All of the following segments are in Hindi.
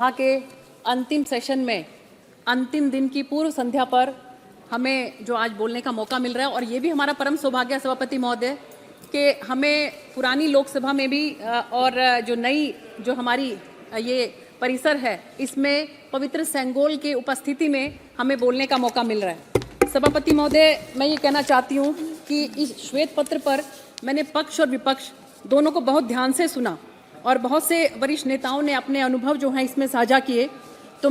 सभा के अंतिम सेशन में अंतिम दिन की पूर्व संध्या पर हमें जो आज बोलने का मौका मिल रहा है, और ये भी हमारा परम सौभाग्य है सभापति महोदय कि हमें पुरानी लोकसभा में भी और जो नई जो हमारी ये परिसर है इसमें पवित्र सेंगोल की उपस्थिति में हमें बोलने का मौका मिल रहा है। सभापति महोदय, मैं ये कहना चाहती हूँ कि इस श्वेत पत्र पर मैंने पक्ष और विपक्ष दोनों को बहुत ध्यान से सुना और बहुत से वरिष्ठ नेताओं ने अपने अनुभव जो हैं इसमें साझा किए। तो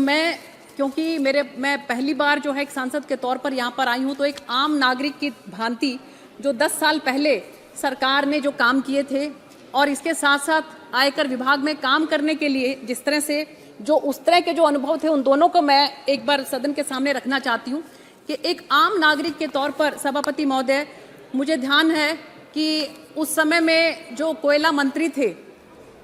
क्योंकि मैं पहली बार जो है एक सांसद के तौर पर यहाँ पर आई हूँ, तो एक आम नागरिक की भांति जो 10 साल पहले सरकार ने जो काम किए थे और इसके साथ साथ आयकर विभाग में काम करने के लिए जिस तरह से जो उस तरह के जो अनुभव थे, उन दोनों को मैं एक बार सदन के सामने रखना चाहती हूँ कि एक आम नागरिक के तौर पर सभापति महोदय, मुझे ध्यान है कि उस समय में जो कोयला मंत्री थे,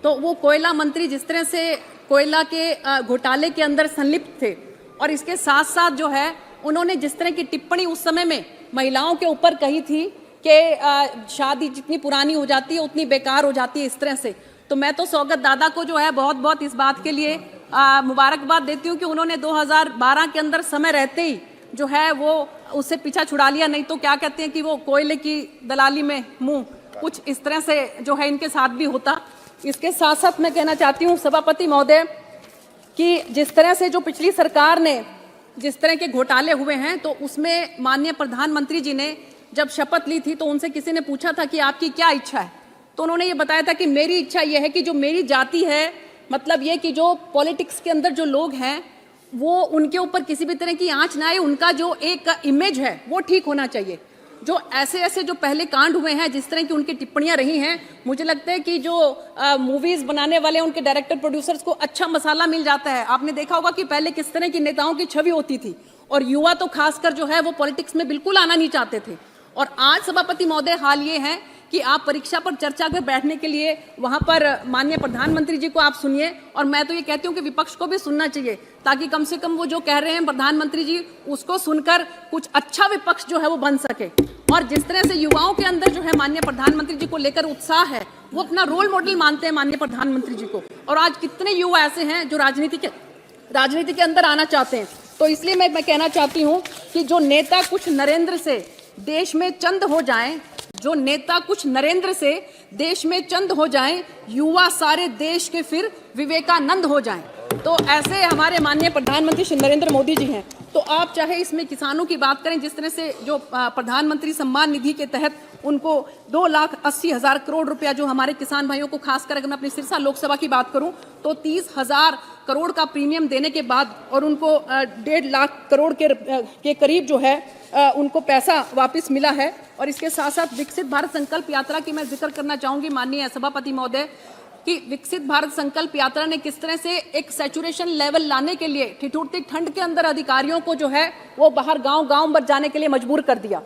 तो वो कोयला मंत्री जिस तरह से कोयला के घोटाले के अंदर संलिप्त थे और इसके साथ साथ जो है उन्होंने जिस तरह की टिप्पणी उस समय में महिलाओं के ऊपर कही थी कि शादी जितनी पुरानी हो जाती है उतनी बेकार हो जाती है, इस तरह से। तो मैं तो सौगत दादा को जो है बहुत बहुत इस बात के लिए मुबारकबाद देती हूँ कि उन्होंने 2012 के अंदर समय रहते ही जो है वो उससे पीछा छुड़ा लिया, नहीं तो क्या कहते हैं कि वो कोयले की दलाली में मुँह, कुछ इस तरह से जो है इनके साथ भी होता। इसके साथ साथ मैं कहना चाहती हूँ सभापति महोदय कि जिस तरह से जो पिछली सरकार ने जिस तरह के घोटाले हुए हैं, तो उसमें माननीय प्रधानमंत्री जी ने जब शपथ ली थी तो उनसे किसी ने पूछा था कि आपकी क्या इच्छा है, तो उन्होंने ये बताया था कि मेरी इच्छा ये है कि जो मेरी जाति है, मतलब ये कि जो पॉलिटिक्स के अंदर जो लोग हैं वो उनके ऊपर किसी भी तरह की आंच ना आए, उनका जो एक इमेज है वो ठीक होना चाहिए। जो ऐसे जो पहले कांड हुए हैं, जिस तरह की उनकी टिप्पणियां रही हैं, मुझे लगता है कि जो मूवीज बनाने वाले उनके डायरेक्टर प्रोड्यूसर्स को अच्छा मसाला मिल जाता है। आपने देखा होगा कि पहले किस तरह की नेताओं की छवि होती थी और युवा तो खासकर जो है वो पॉलिटिक्स में बिल्कुल आना नहीं चाहते थे। और आज सभापति महोदय हाल ये है कि आप परीक्षा पर चर्चा कर बैठने के लिए वहां पर माननीय प्रधानमंत्री जी को आप सुनिए, और मैं तो ये कहती हूँ कि विपक्ष को भी सुनना चाहिए, ताकि कम से कम वो जो कह रहे हैं प्रधानमंत्री जी उसको सुनकर कुछ अच्छा विपक्ष जो है वो बन सके। और जिस तरह से युवाओं के अंदर जो है माननीय प्रधानमंत्री जी को लेकर उत्साह है, वो अपना रोल मॉडल मानते हैं माननीय प्रधानमंत्री जी को। और आज कितने युवा ऐसे हैं जो राजनीति के अंदर आना चाहते हैं। तो इसलिए मैं कहना चाहती हूँ कि जो नेता कुछ नरेंद्र से देश में चंद हो जाएं, जो नेता कुछ नरेंद्र से देश में चंद हो जाएं, युवा सारे देश के फिर विवेकानंद हो जाएं। तो ऐसे हमारे माननीय प्रधानमंत्री श्री नरेंद्र मोदी जी हैं। तो आप चाहे इसमें किसानों की बात करें, जिस तरह से जो प्रधानमंत्री सम्मान निधि के तहत उनको 2,80,000 करोड़ रुपया जो हमारे किसान भाइयों को, खासकर अगर मैं अपनी सिरसा लोकसभा की बात करूं तो 30,000 करोड़ का प्रीमियम देने के बाद और उनको 1.5 लाख करोड़ के करीब जो है उनको पैसा वापस मिला है। और इसके साथ साथ विकसित भारत संकल्प यात्रा की मैं जिक्र करना चाहूंगी माननीय सभापति महोदय कि विकसित भारत संकल्प यात्रा ने किस तरह से एक सैचुरेशन लेवल लाने के लिए ठिठुरती ठंड के अंदर अधिकारियों को जो है वो बाहर गांव भर जाने के लिए मजबूर कर दिया।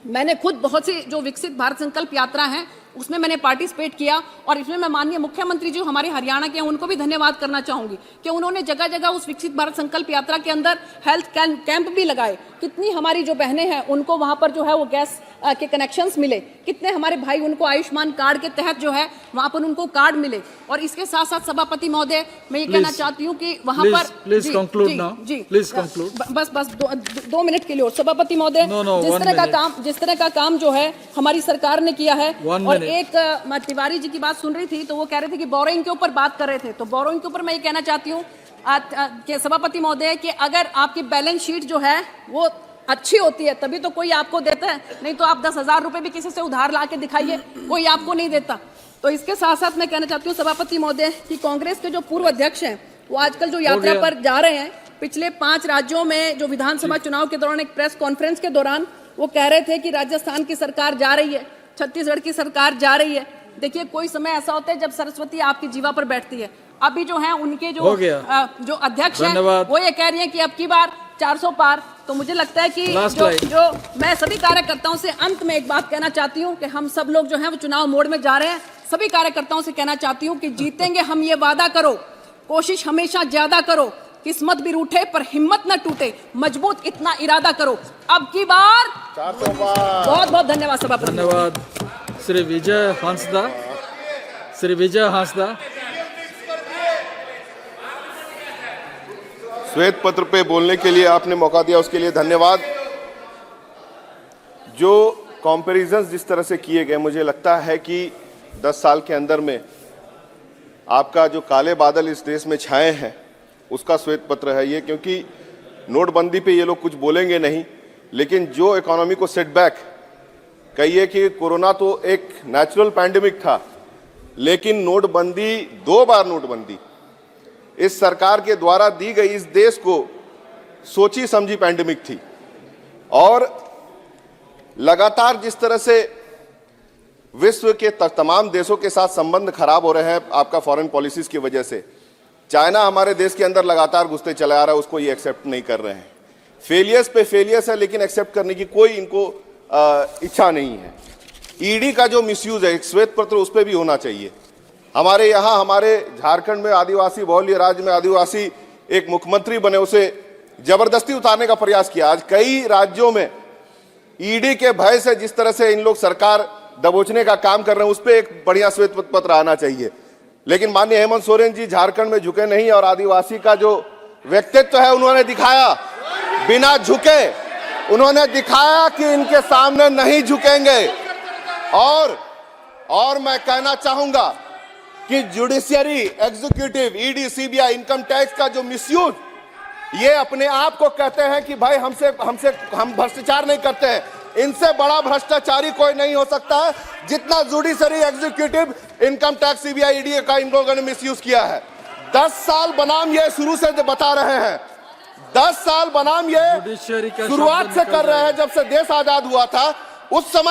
मैंने खुद बहुत सी जो विकसित भारत संकल्प यात्रा है उसमें मैंने पार्टिसिपेट किया, और इसमें मैं माननीय मुख्यमंत्री जी हमारे हरियाणा के हैं उनको भी धन्यवाद करना चाहूंगी कि उन्होंने जगह जगह उस विकसित भारत संकल्प यात्रा के अंदर हेल्थ कैंप भी लगाए। कितनी हमारी जो बहनें हैं उनको वहां पर जो है वो गैस के कनेक्शंस मिले, कितने हमारे भाई उनको आयुष्मान कार्ड के तहत जो है वहां पर उनको कार्ड मिले। और इसके साथ साथ सभापति महोदय मैं ये कहना चाहती हूँ कि वहां पर बस 2 मिनट के लिए और सभापति महोदय, जिस तरह का काम जो है हमारी सरकार ने किया है। और एक तिवारी जी की बात सुन रही थी तो वो कह रहे थे कि बोरोइंग के ऊपर बात कर रहे थे, तो बोरोइंग के ऊपर मैं ये कहना चाहती हूँ कि सभापति महोदय कि अगर आपकी बैलेंस शीट जो है वो अच्छी होती है तभी तो कोई आपको देता है, नहीं तो आप 10,000 रुपए भी किसी से उधार ला के दिखाइए, कोई आपको नहीं देता। तो इसके साथ साथ मैं कहना चाहती हूँ सभापति महोदय कि कांग्रेस के जो पूर्व अध्यक्ष हैं वो आजकल जो यात्रा पर जा रहे हैं, पिछले 5 राज्यों में जो विधानसभा चुनाव के दौरान एक प्रेस कॉन्फ्रेंस के दौरान वो कह रहे थे कि राजस्थान की सरकार जा रही है, छत्तीसगढ़ की सरकार जा रही है। देखिए कोई समय ऐसा होता है जब सरस्वती आपकी जीवा पर बैठती है। अभी जो है उनके जो अध्यक्ष हैं वो ये कह रही हैं कि अब की बार 400 पार। तो मुझे लगता है कि जो मैं सभी कार्यकर्ताओं से अंत में एक बात कहना चाहती हूँ कि हम सब लोग जो है वो चुनाव मोड में जा रहे हैं। सभी कार्यकर्ताओं से कहना चाहती हूँ कि जीतेंगे हम ये वादा करो, कोशिश हमेशा ज्यादा करो, किस्मत भी रूठे पर हिम्मत न टूटे, मजबूत इतना इरादा करो, अब की बार 400 पार। बहुत बहुत धन्यवाद सभापति। धन्यवाद श्री विजय हांसदा। श्वेत पत्र पे बोलने के लिए आपने मौका दिया, उसके लिए धन्यवाद। जो कंपैरिजंस जिस तरह से किए गए, मुझे लगता है कि 10 साल के अंदर में आपका जो काले बादल इस देश में छाए हैं उसका श्वेत पत्र है ये। क्योंकि नोटबंदी पे ये लोग कुछ बोलेंगे नहीं, लेकिन जो इकोनॉमी को सेटबैक, कहिए कि कोरोना तो एक नेचुरल पैंडेमिक था, लेकिन नोटबंदी, 2 बार नोटबंदी इस सरकार के द्वारा दी गई इस देश को सोची समझी पैंडेमिक थी। और लगातार जिस तरह से विश्व के तमाम देशों के साथ संबंध खराब हो रहे हैं आपका फॉरेन पॉलिसीज की वजह से, चाइना हमारे देश के अंदर लगातार घुसते चला आ रहा है, उसको ये एक्सेप्ट नहीं कर रहे हैं। फेलियर्स पे फेलियर्स है, लेकिन एक्सेप्ट करने की कोई इनको इच्छा नहीं है। ईडी का जो मिसयूज है, श्वेत पत्र उस पर भी होना चाहिए। हमारे यहाँ, हमारे झारखंड में आदिवासी बहुल्य राज्य में आदिवासी एक मुख्यमंत्री बने, उसे जबरदस्ती उतारने का प्रयास किया। आज कई राज्यों में ईडी के भय से जिस तरह से इन लोग सरकार दबोचने का काम कर रहे हैं, उस पर एक बढ़िया श्वेत पत्र आना चाहिए। लेकिन माननीय हेमंत सोरेन जी झारखंड में झुके नहीं, और आदिवासी का जो व्यक्तित्व है उन्होंने दिखाया, बिना झुके उन्होंने दिखाया कि इनके सामने नहीं झुकेंगे। और मैं कहना चाहूंगा कि judiciary, executive, ED, CBI, income tax का जो मिसयूज, ये अपने आप को कहते हैं कि भाई हम भ्रष्टाचार नहीं करते हैं। इनसे बड़ा भ्रष्टाचारी कोई नहीं हो सकता है जितना judiciary, executive, income tax, CBI, ED का इन लोगों ने मिसयूज किया है। 10 साल बनाम ये शुरू से बता रहे हैं, 10 साल बनाम ये शुरुआत से कर रहे हैं, जब से देश आजाद हुआ था उस समय